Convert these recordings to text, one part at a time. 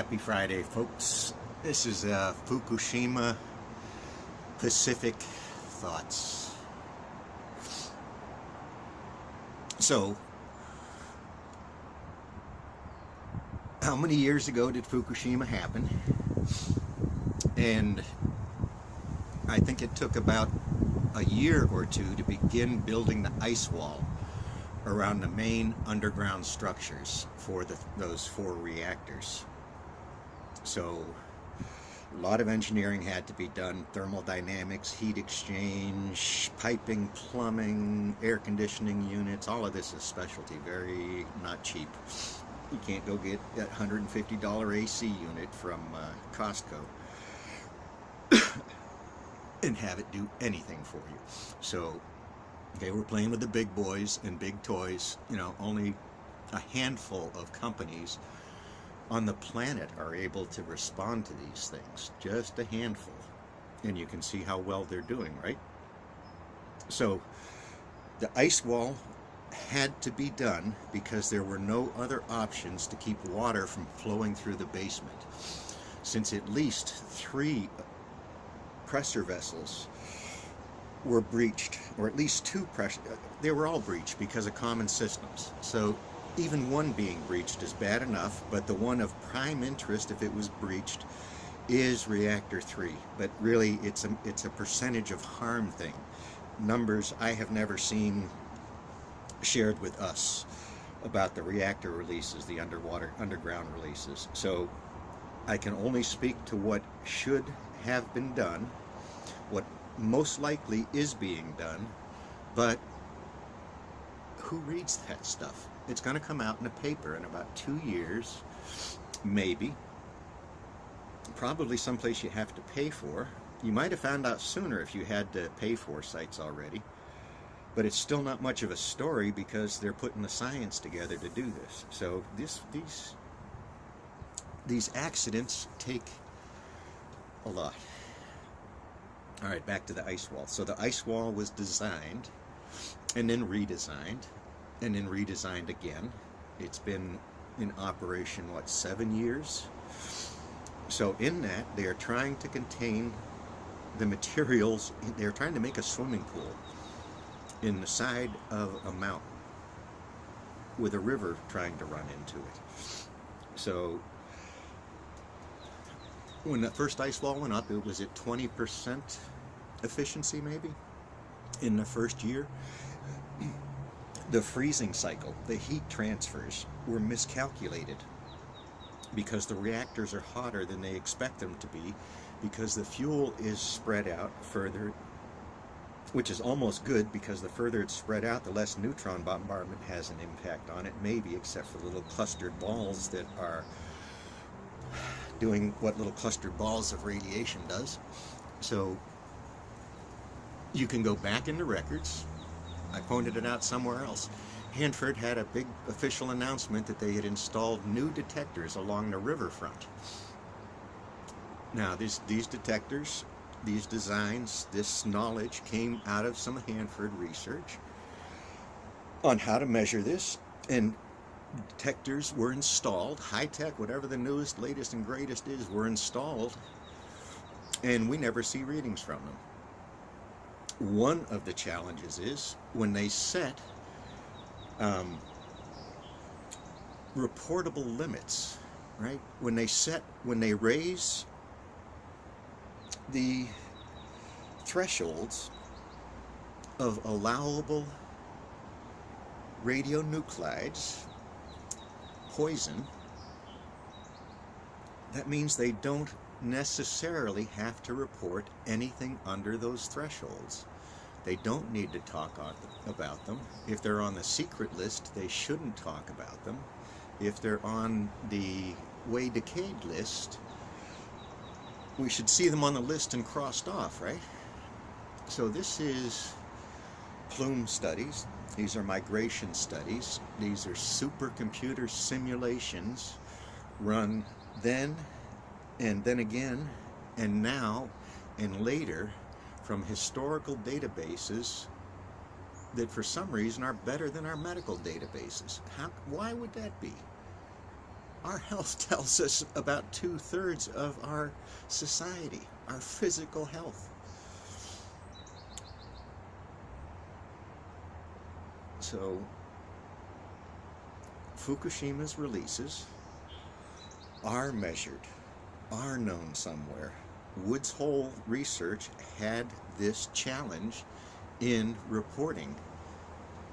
Happy Friday, folks. This is Fukushima Pacific Thoughts. So, how many years ago did Fukushima happen? And I think it took about a year or two to begin building the ice wall around the main underground structures for those 4 reactors. So a lot of engineering had to be done: thermodynamics, heat exchange, piping, plumbing, air conditioning units. All of this is specialty, very not cheap. You can't go get that $150 AC unit from Costco and have it do anything for you. So they were playing with the big boys and big toys. You know, only a handful of companies on the planet are able to respond to these things. Just a handful. And you can see how well they're doing, right? So the ice wall had to be done because there were no other options to keep water from flowing through the basement, since at least 3 pressure vessels were breached, or at least 2 pressure. They were all breached because of common systems. So even one being breached is bad enough, but the one of prime interest, if it was breached, is reactor 3. But really, it's a percentage of harm thing. Numbers I have never seen shared with us about the reactor releases, the underground releases. So I can only speak to what should have been done, what most likely is being done, but who reads that stuff? It's going to come out in a paper in about 2 years, maybe. Probably someplace you have to pay for. You might have found out sooner if you had to pay for sites already, but it's still not much of a story because they're putting the science together to do this. So these accidents take a lot. All right, back to the ice wall. So the ice wall was designed and then redesigned and then redesigned again. It's been in operation, 7 years? So in that, they are trying to contain the materials. They're trying to make a swimming pool in the side of a mountain with a river trying to run into it. So when the first ice wall went up, it was at 20% efficiency maybe in the first year. The freezing cycle, the heat transfers, were miscalculated because the reactors are hotter than they expect them to be, because the fuel is spread out further, which is almost good, because the further it's spread out, the less neutron bombardment has an impact on it, maybe, except for little clustered balls that are doing what little clustered balls of radiation does. So you can go back in the records. I pointed it out somewhere else. Hanford had a big official announcement that they had installed new detectors along the riverfront. Now, these detectors, these designs, this knowledge came out of some Hanford research on how to measure this, and detectors were installed, high-tech, whatever the newest, latest, and greatest is, were installed, and we never see readings from them. One of the challenges is when they set reportable limits, right? When they raise the thresholds of allowable radionuclides, poison, that means they don't necessarily have to report anything under those thresholds. They don't need to talk about them. If they're on the secret list, they shouldn't talk about them. If they're on the way decayed list, we should see them on the list and crossed off, right? So this is plume studies. These are migration studies. These are supercomputer simulations run then and then again and now and later from historical databases that for some reason are better than our medical databases. Why would that be? Our health tells us about 2/3 of our society, our physical health. So, Fukushima's releases are measured, are known somewhere. Woods Hole research had this challenge in reporting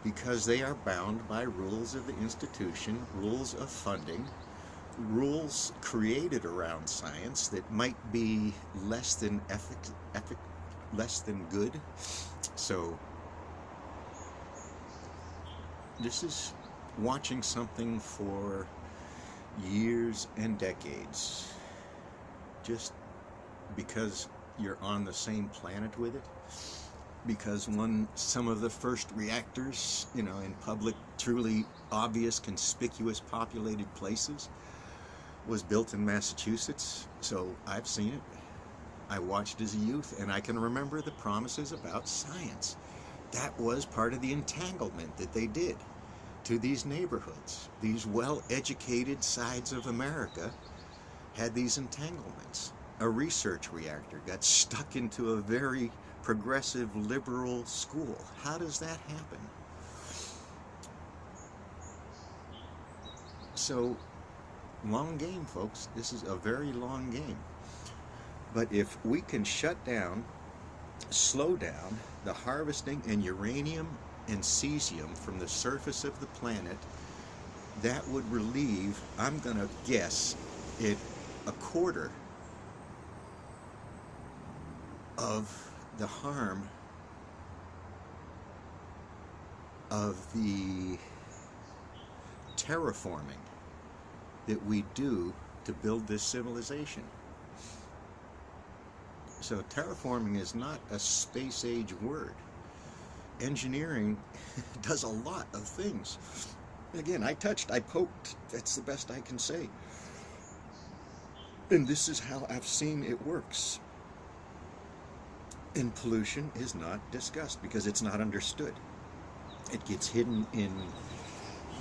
because they are bound by rules of the institution, rules of funding, rules created around science that might be less than less than good. So this is watching something for years and decades just because you're on the same planet with it, because some of the first reactors, in public, truly obvious, conspicuous, populated places was built in Massachusetts. So I've seen it. I watched as a youth, and I can remember the promises about science. That was part of the entanglement that they did to these neighborhoods. These well-educated sides of America had these entanglements. A research reactor got stuck into a very progressive liberal school. How does that happen? So, long game, folks. This is a very long game. But if we can shut down, slow down the harvesting and uranium and cesium from the surface of the planet, that would relieve, I'm going to guess, it a quarter of the harm of the terraforming that we do to build this civilization. So terraforming is not a space age word. Engineering does a lot of things. Again, I poked, that's the best I can say. And this is how I've seen it works. And pollution is not discussed because it's not understood. It gets hidden in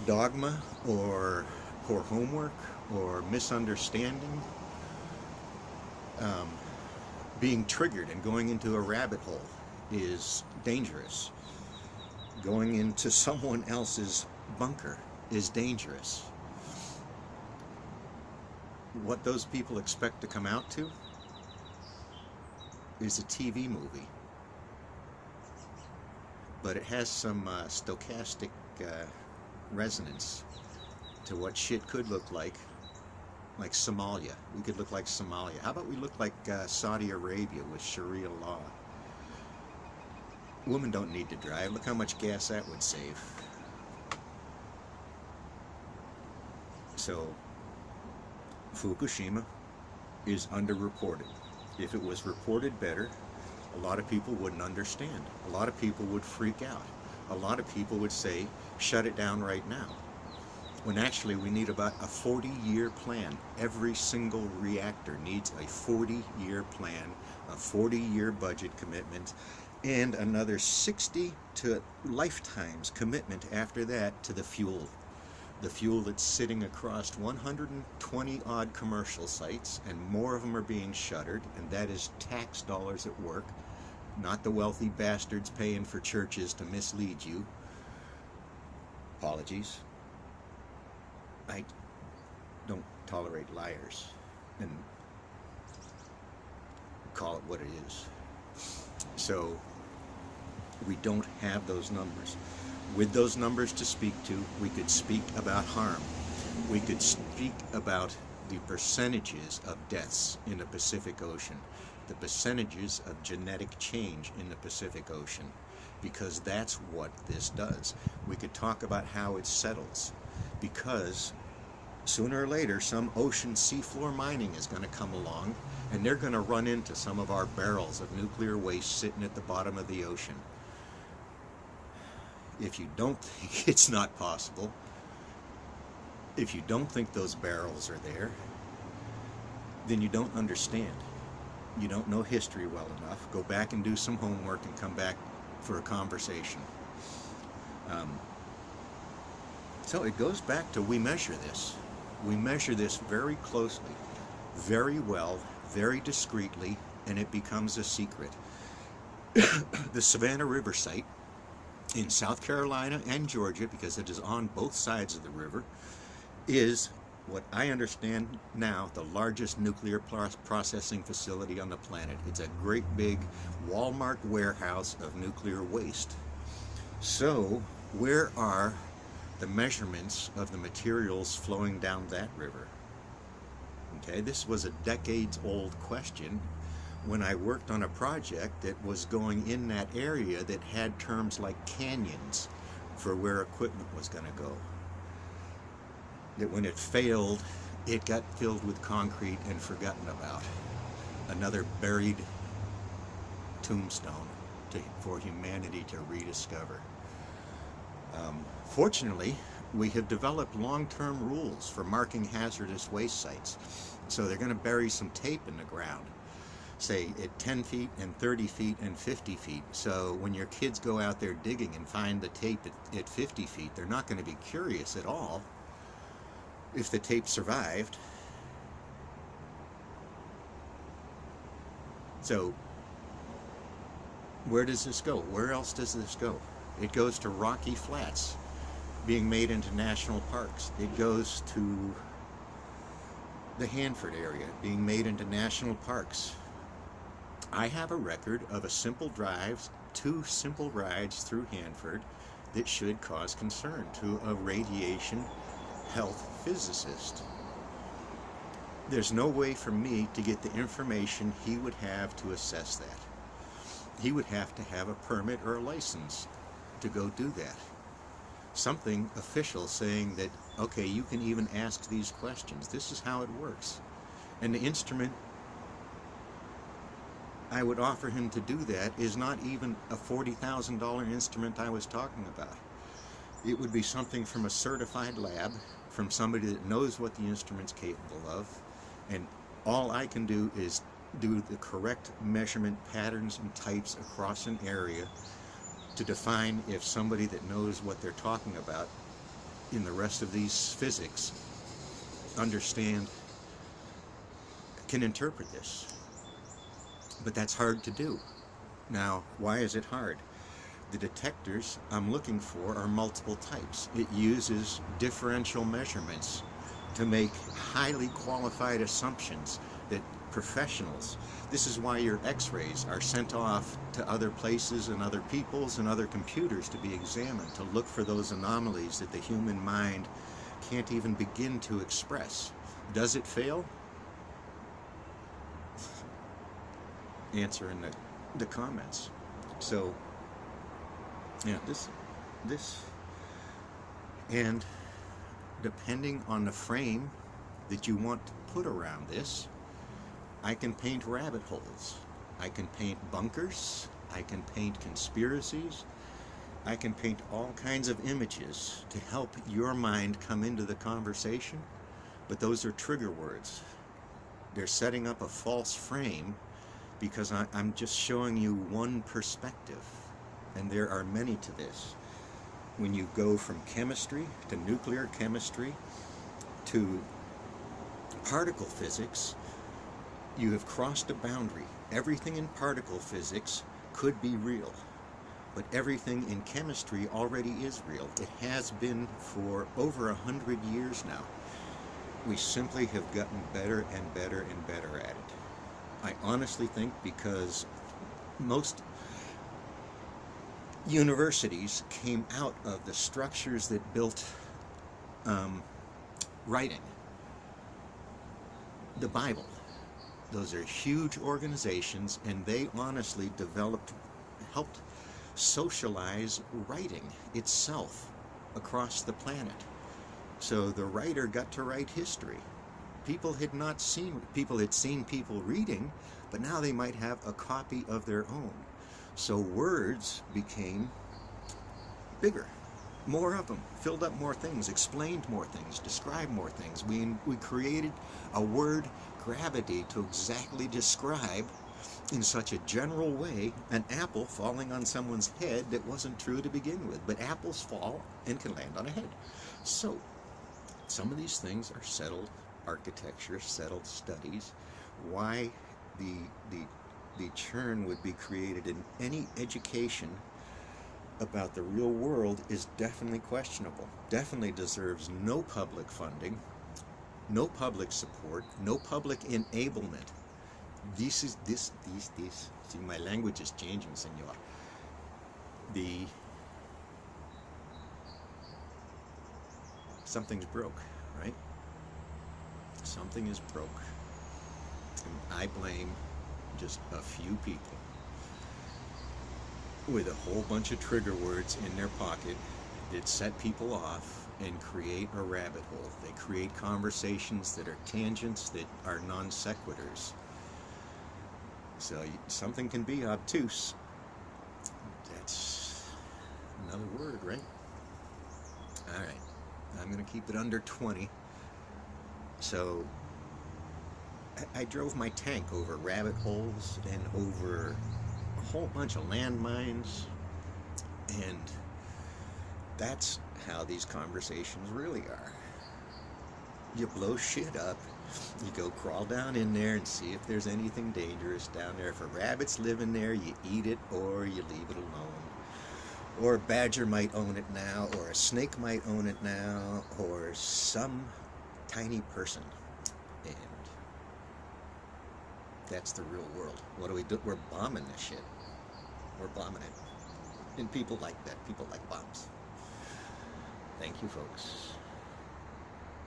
dogma or poor homework or misunderstanding. Being triggered and going into a rabbit hole is dangerous. Going into someone else's bunker is dangerous. What those people expect to come out to is a TV movie. But it has some stochastic resonance to what shit could look like Somalia. We could look like Somalia. How about we look like Saudi Arabia with Sharia law? Women don't need to drive. Look how much gas that would save. So, Fukushima is underreported. If it was reported better, a lot of people wouldn't understand. A lot of people would freak out. A lot of people would say, shut it down right now. When actually we need about a 40-year plan. Every single reactor needs a 40-year plan, a 40-year budget commitment, and another 60 to lifetimes commitment after that to the fuel. The fuel that's sitting across 120 odd commercial sites, and more of them are being shuttered, and that is tax dollars at work, not the wealthy bastards paying for churches to mislead you. Apologies. I don't tolerate liars, and call it what it is. So we don't have those numbers. With those numbers to speak to, we could speak about harm. We could speak about the percentages of deaths in the Pacific Ocean, the percentages of genetic change in the Pacific Ocean, because that's what this does. We could talk about how it settles, because sooner or later some ocean seafloor mining is going to come along, and they're going to run into some of our barrels of nuclear waste sitting at the bottom of the ocean. If you don't think it's not possible, if you don't think those barrels are there, then you don't understand. You don't know history well enough. Go back and do some homework and come back for a conversation. So it goes back to we measure this. We measure this very closely, very well, very discreetly, and it becomes a secret. The Savannah River site in South Carolina and Georgia, because it is on both sides of the river, is what I understand now the largest nuclear processing facility on the planet. It's a great big Walmart warehouse of nuclear waste. So where are the measurements of the materials flowing down that river? Okay, this was a decades-old question when I worked on a project that was going in that area that had terms like canyons for where equipment was going to go. That when it failed, it got filled with concrete and forgotten about. Another buried tombstone for humanity to rediscover. Fortunately, we have developed long-term rules for marking hazardous waste sites. So they're going to bury some tape in the ground, say at 10 feet and 30 feet and 50 feet. So when your kids go out there digging and find the tape at 50 feet, they're not going to be curious at all if the tape survived. So where does this go? Where else does this go? It goes to Rocky Flats, being made into national parks. It goes to the Hanford area, being made into national parks. I have a record of two simple rides through Hanford that should cause concern to a radiation health physicist. There's no way for me to get the information he would have to assess that. He would have to have a permit or a license to go do that. Something official saying that, okay, you can even ask these questions. This is how it works. And the instrument I would offer him to do that is not even a $40,000 instrument I was talking about. It would be something from a certified lab, from somebody that knows what the instrument's capable of, and all I can do is do the correct measurement patterns and types across an area to define if somebody that knows what they're talking about in the rest of these physics can interpret this. But that's hard to do. Now, why is it hard? The detectors I'm looking for are multiple types. It uses differential measurements to make highly qualified assumptions that professionals. This is why your x-rays are sent off to other places and other peoples and other computers to be examined, to look for those anomalies that the human mind can't even begin to express. Does it fail? Answer in the comments. So, yeah, this, and depending on the frame that you want to put around this, I can paint rabbit holes, I can paint bunkers, I can paint conspiracies, I can paint all kinds of images to help your mind come into the conversation, but those are trigger words. They're setting up a false frame because I'm just showing you one perspective, and there are many to this. When you go from chemistry to nuclear chemistry to particle physics, you have crossed a boundary. Everything in particle physics could be real, but everything in chemistry already is real. It has been for over 100 years now. We simply have gotten better and better and better at it. I honestly think because most universities came out of the structures that built writing. The Bible. Those are huge organizations, and they honestly helped socialize writing itself across the planet. So the writer got to write history. People had seen people reading, but now they might have a copy of their own. So words became bigger, more of them, filled up more things, explained more things, described more things. We created a word gravity to exactly describe in such a general way an apple falling on someone's head that wasn't true to begin with, but apples fall and can land on a head. So some of these things are settled architecture, settled studies. Why the churn would be created in any education about the real world is definitely questionable. Definitely deserves no public funding, no public support, no public enablement. These. See, my language is changing, senor. Something's broke, right? Something is broke. And I blame just a few people with a whole bunch of trigger words in their pocket that set people off and create a rabbit hole. They create conversations that are tangents, that are non sequiturs. So something can be obtuse. That's another word, right? All right. I'm going to keep it under 20. So I drove my tank over rabbit holes and over a whole bunch of landmines, and that's how these conversations really are. You blow shit up, you go crawl down in there and see if there's anything dangerous down there. If a rabbit's living there, you eat it or you leave it alone. Or a badger might own it now, or a snake might own it now, or some tiny person. And that's the real world. What do we do? We're bombing this shit. We're bombing it. And people like that. People like bombs. Thank you, folks.